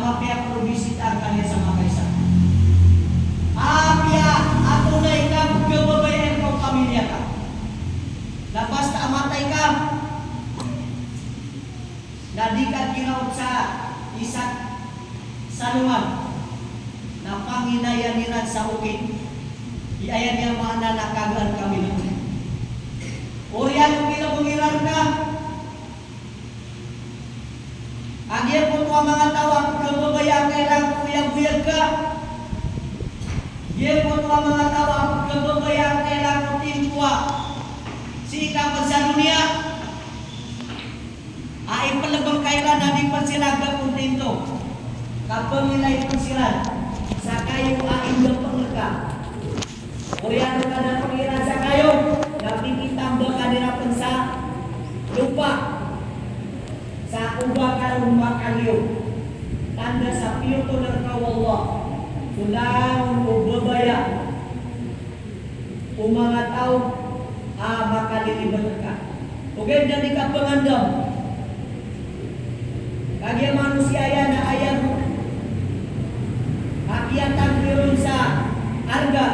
nama pihak probisita kalian sama kaisa. Apia atau naikam kebebayan kau pamilya ka. Lepas tak matai ka. Nadi ka kinaut sa isak salungan. Na panginayan sa ukit. Iayan niya mana nakagaan kami lang. Orian kung mengiran ka. Agya po ito mga tawag kebebayang kailang kuyang-kuyang ka. Agya po ito mga tawag kebebayang kailang kutimpuwa. Si ikaw sa dunia. Ay palabang kailan namin pansilaga kung tinto. Kapag nilay pansilan. Sa kayo ay pangka. Orian ka na pangiran sa kayo. Napikitambang kadirapan sa lupa. Sa ubah rumah kalian tanda sa piyutunan ka Allah sulang ubabaya mga tao makaliliban ka okay dan ka pangandam kagya manusia yan na ayam akiatan meron sa harga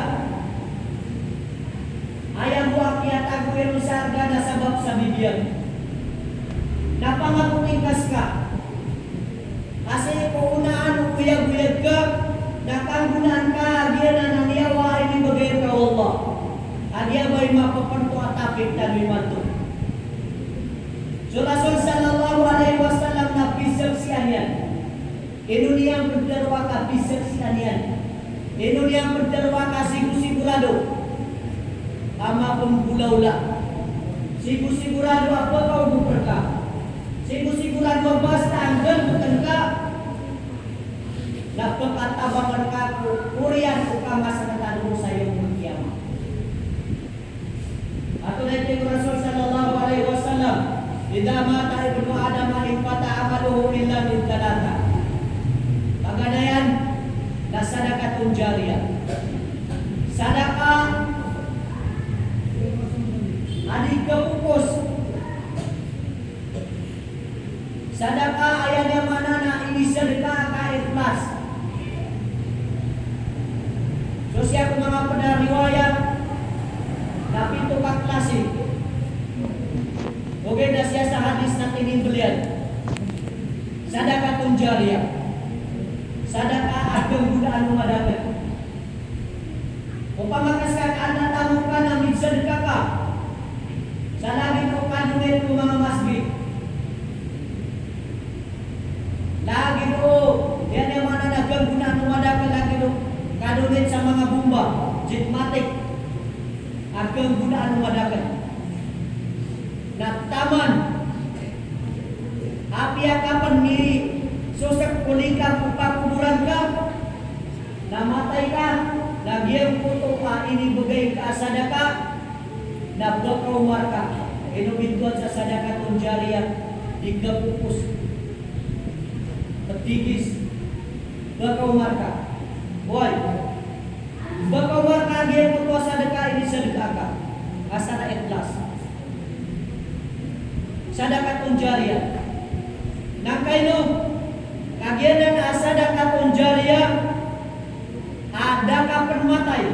ayam bu akiatan meron sa harga na sabab sa bibiyang napangaputingkas ka kasi kung unaan uyag-uyag ka nakanggunaan ka diya na naniyawa ini bagay ka Allah adiya ba'y mapapanto at tapik na limanto so Rasul sallallahu alaihi wasallam na bisaksian yan inu niyang berdarwa ka bisaksian yan inu niyang berdarwa ka sigu-sigurado ama pembulaula sigu-sigurado apa kau buperka sigurado basta hanggang bukan napagkatabangan ka kurian o kama sa natanong sa iyong magkiyama. Ato na ito yung Rasul sallallahu alaihi wasallam idha mata ibnu Adam alipata amaluhu illa min talata pagadayan na sadakatun jariyah sadaka adik kepupus sadaka ayatnya mana na ini sedekah ka ikhlas. So siya mga penariwayat tapi itu kak klasik. Oke dah siya sa hadis na tinimblian. Sadakatun jariyah. Sadaka ageng budaan umadakan. Upamakas ka anak tamu ka na sedekah ka. Salagi ko kanunin ko mga masjid. Lagi do, yan yung mana nagkagunaan umadakan lagi do. Kadunit sa mga bumba, jitmatik. At kagunaan umadakan. Nagtaman. Apia kapan miri susak kulikang upakuburan ka. Namatay ka. Lagi ang puto ka, ini bagay ka sadaka. Nabdokawar ka. Inubintuan sa sadaka tunjariyah. Digapupus. Petigis bakau marka boy bakau marka dia putua sedekah ini sedekah ka asana ikhlas sedekah tunjariyah nakaino kagian sedekah tunjariyah ada kapan matai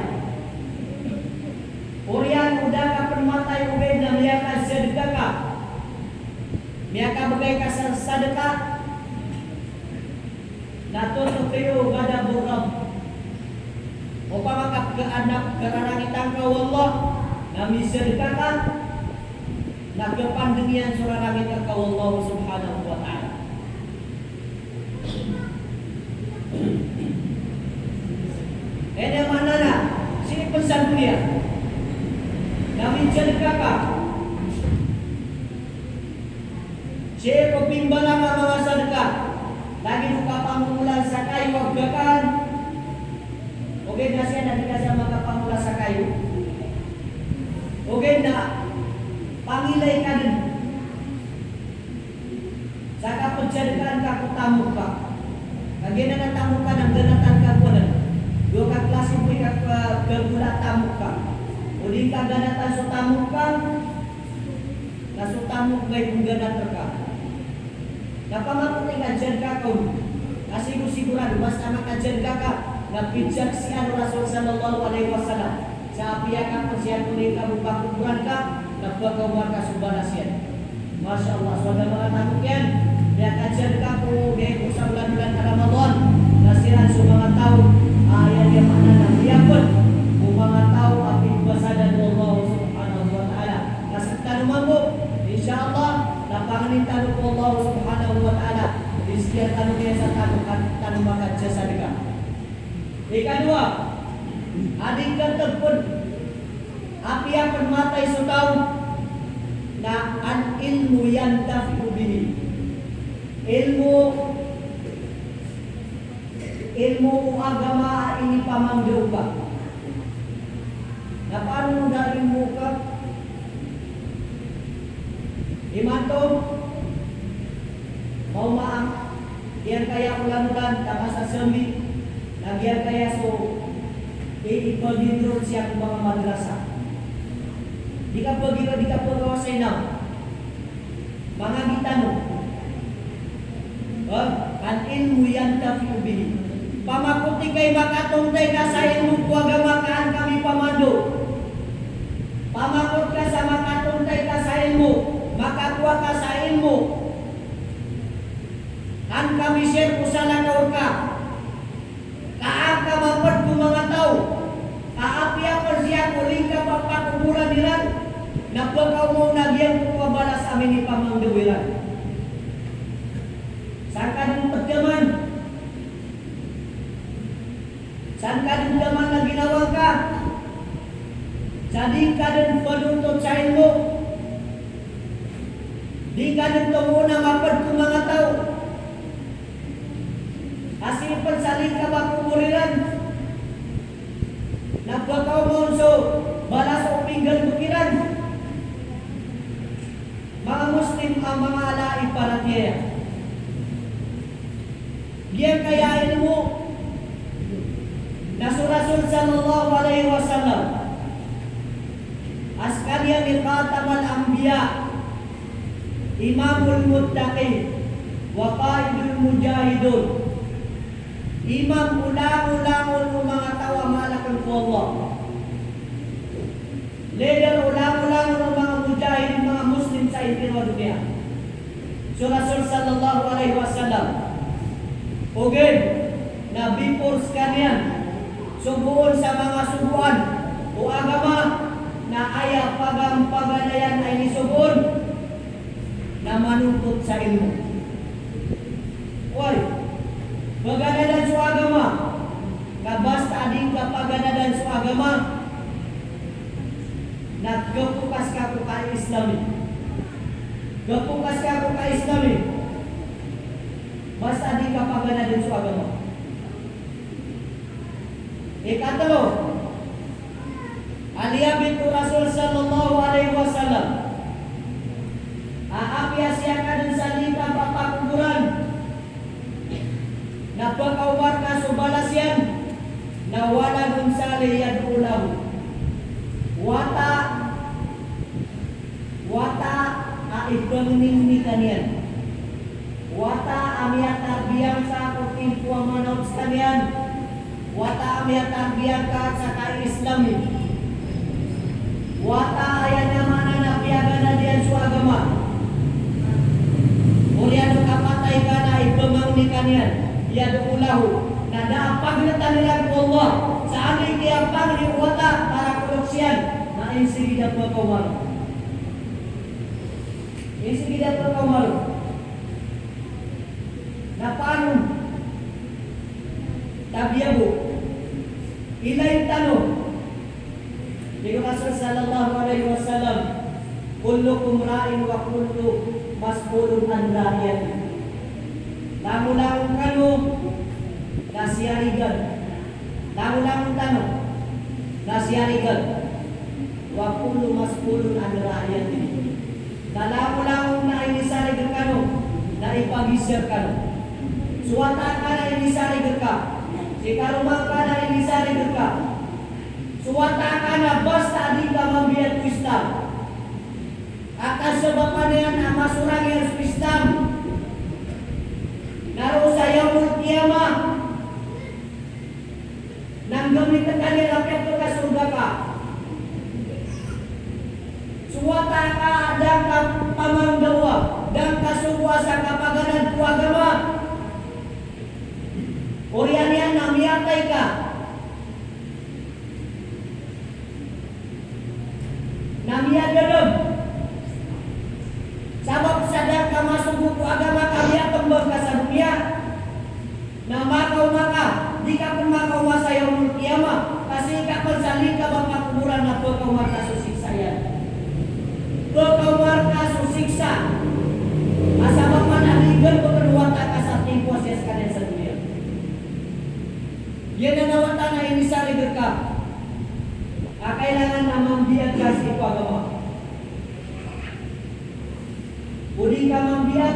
Orian udah kapan matai ubed na miaka sedekah ka miaka bagay ka sedekah natuto kayo gada burab upama ke anak kararangitan ka Allah na misedekah ka nagpandengyan surarangitan ka Allah subhanahu wa ta'ala ene mana na sini pesan dunia na misedekah ka siya ko pimbalang ang mga sedekah lagi buka pamulan sa kayu waggakan. Oke na siya dikasih mga pamulan sa kayu. Oke na pangilay ka din. Saka penjadikan ka kutamu ka. Lagi na natamu ka ng ganatan ka po na. Dua ka klase mo ka gagulat tamu ka. Uli ka ganatan sa tamu ka. Naso tamu ka yung ganatan ka. Napamakuting adyan ka kung Kasiguro-sigurado basta makajaga ka nagpijak si Rasul sallallahu alaihi wasallam. Sa apiakan siya tuloy ka magpakuburan ka, nagpagawar ka subalas yan. Masya Allah, saudara mga takot yan. Kaya kajaga ka po, dahil sa bulan-bulan Ramadan, nasiran sa mga tao, ayan yung mana ng liyapon, kung mga tao apit basadan Allah subhanahu wa ta'ala. Kasi tanuman mo, insyaAllah, napanganin tanong po Allah subhanahu wa ta'ala. Rizkiya tanong kaya sa tanong makadya sa ka. Ikadua, adik katagpon, api akan matay sa tao na an ilmu yantafi'u bihi. Ilmu agama ini pamanggaw ka. Na paano mo na ilmu ka? Imanto, mau maang, diyan kaya ulan-ulan, tama sa sami, nagyan kaya so, ipagdindro siya kung mga madrasa. Di ka pagawa sa inaw. Mga gitanong. An ilmu yantafi'u bihi. Pamakuti kay makatuntay ka sa ilmu kuagamakaan kami pamando. Pamakut ka sa makatuntay ka sa ilmu, makakuha ka sa ilmu. Kan kami share kusala ka. Kaaka mapad ko mga tao. Kaapi ako siya kuling ka papakuburan nila. Napagaw mo nagyan ko kabalas amin ni pamangdawilan. Saan ka din pagdaman? Saan ka din daman na ginawa ka? Jadi ka din panuntut sa ilmo. Di ka din tumuna mapad ko mga tao. Kasi pansaling ka ba kumuriran? Nagpagaw mo so balas o pinggan bukiran. Mga Muslim ang mga alai para tiya. Diyan kaya ilmu na Rasul sallallahu alaihi wasallam askalian ni khatamal anbiya, imamul muttaqin wa qaidul mujahidun. Imam ulang-ulangon ng mga tawa malakan ko Allah. Leader ulang-ulangon ng mga mujahid, mga Muslim sa impirwa dunia. So Rasul sallallahu alaihi wasallam ogin na before kanyan subuon sa mga subuan o agama na aya paganayan ay nisubuon na manuntut sa ilmu. Oy, paganadan sa agama na basta ading kapaganadan sa agama naggapukas ka ko ka Islami. Gapukas ka ko ka Islami. Basta di ka paganadan sa agama. Ikatlo, aliyah bintu Rasul sallallahu alaihi wasallam. Aapya siya ka dun sa lika papakuburan. Napakawar ka subalas yan. Na wala dun sa liyad ulam. Wata aibangning ni kanyan. Wata amiyat tarbiyang sa kutin puang manot sa kanyan. Wata amiyat tarbiyang ka sa ka-Islami. Wata ayan naman na napiyagan na diyan sa agama. Ulian kapatay ka na ibamang ni kanyan. Yado ulahu. Na naapag na tanilang ko Allah. Sa aming kiapang ni wata para kuluksyan. Na insigidat magkawalo. Insigidat magkawalo. Na paano? Tabiyabu. Ilay tanong. Di Rasul sallallahu alaihi wasallam, kullukum ra'in wa kullu mas'ulun an ra'iyati. Langulang kanu nasiarigan. Langulang tanong nasiarigan. Wa kullu mas'ulun an ra'iyati. Langulang na inisarigan kanu na ipagisir kanu. Suwata ka na inisarigan ka. Si karumang ka na inisarigan ka. Suwata ka na basta di ka mambiyat ku Islam. Akan sebab yan na masurang yang Islam. Naruh saya kiamah nang gamitan kali rakyat ka surga ka. Suwata ka ada ka pamanggawa dan kasugwa sa kapaganan ku agama. Orianian namiyatay ka. Namiyadadam. Sabab sadar ka masugwa ku agama kami atembang ka sa dunia. Na makaw maka, di ka pun makaw masa yaumul kiamah. Kasi ka pansali ka bang kuburan na pagkaw maka susiksa yan. Pagkaw maka susiksa. Asabang manaligan pagkaduwa ta ka sa tipuas yes kanin sa dunia. Yan na nawata na ini sa ligar ka. Kailangan na mambiyan ka sa agama. Udi ka mambiyan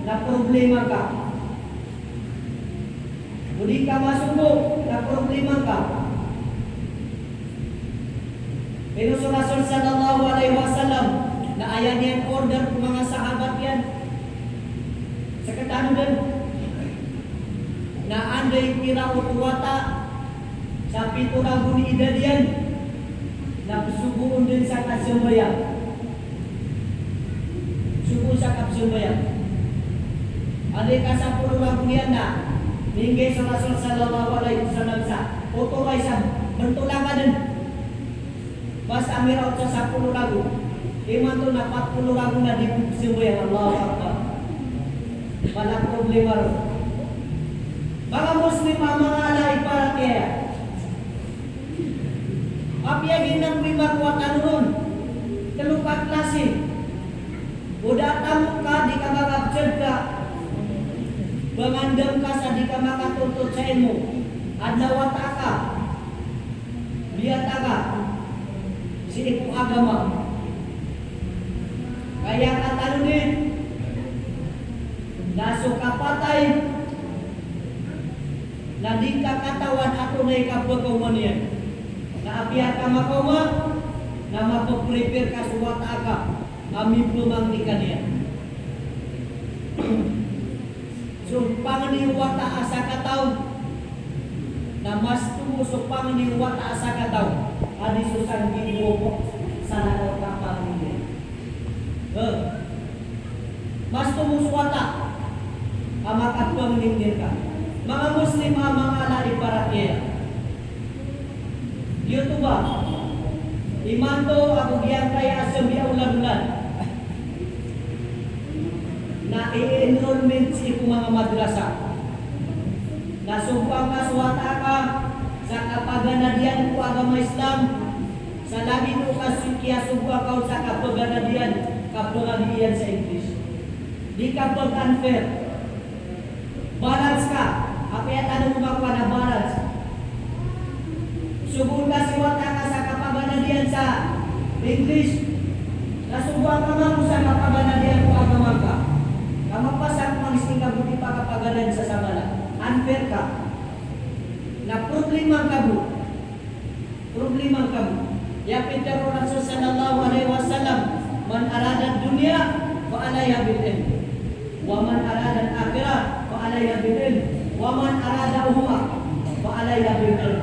na problema ka. Udi ka masubok na problema ka. Pero Rasul sallallahu alaihi wasallam na ayan yan order ng mga sahabat yan. Sa katanudan na anday tira utuwata sa piturago ni idadian na subuon din sa kasumbayan. Subuon sa kasumbayan. Aday ka sa piturago niyan na Ninggay sa Rasul sallallahu alaihi wasallam sa uturay sa bentulangan din. Basta miraw sa 10 lagu. Iman to na 40 lagu na di sumbayan. Allahu Akbar. Wala problema ro. Mga Muslim mga alay para kaya. Apiyagin ng lima kuwatan nun. Telukat klase. Udah tamu ka di ka magabjad ka. Bangandam ka sa di ka makatuntut sa ilmu. Adlawata ka. Biyata ka. Sinipo agama. Kaya katalunin. Naso kapatay. Na di ka katawan ato na ikapagkawan yan. Na apiat ka makawa. Na mapaprepare ka suwata ka. Amin pumangtikan yan. So, pangniwata asa kataw na mas tumusok pangniwata asa kataw adi susang ginuwo sa nakaw kapang niya. Mas tumusok wata amakat pangnindir ka. Mga Muslim mga alay para kaya. Dito ba? Imanto ako giyang kaya sabiya ulan-ulan. Na i-enrollment sa ikong mga madrasa. Nasumpang kaswata ka sa kapaganadian ko agama Islam. Sa lagi mo kasukiya sumpang ka sa kapaganadian sa English. Di ka pag-unfair. Balance ka. Apaya tanong mo ba na balance? Subun ka siwata ka sa kapaganadian sa English. Nasumpang ka mo sa kapaganadian ko agama ka. Kamapasan kung isting kabuti pa kapagalan sa samala. Unfair ka. Na problema ka bu. Problema ka bu. Ya pintar Rasul sallallahu alaihi wasallam. Man arada dunia, fa alaiha bil ilm. Wa man arada akhirah, fa alaiha bil ilm. Wa man arada uhma, fa alaiha bil ilm.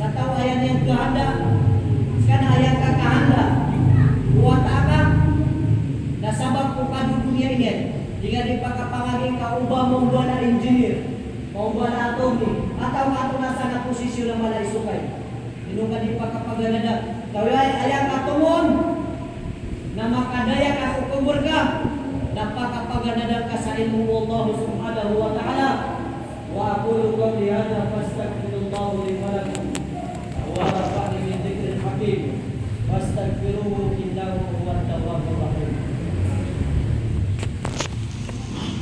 Sa tao ayan yang kahanda. Sekarang ayan ka kahanda. Buat ka. Nasabab ko ka di dunia ini. Jika dipakapangaging kauba mong buwan na engineer, mong buwan na attorney, atau ato na sana posisyon na malay sukay. Ino ka dipakapaganada. Kaya ayang katumon na makadaya ka kukumur ka, napakapaganada ka sa ilmu Allah subhanahu wa ta'ala. Wa aqulu qawli hadha fastaghfirullahu li wa lakum. Wa rafa'ni min dzikril hakim. Fastaghfiruhu innahu huwat tawwabur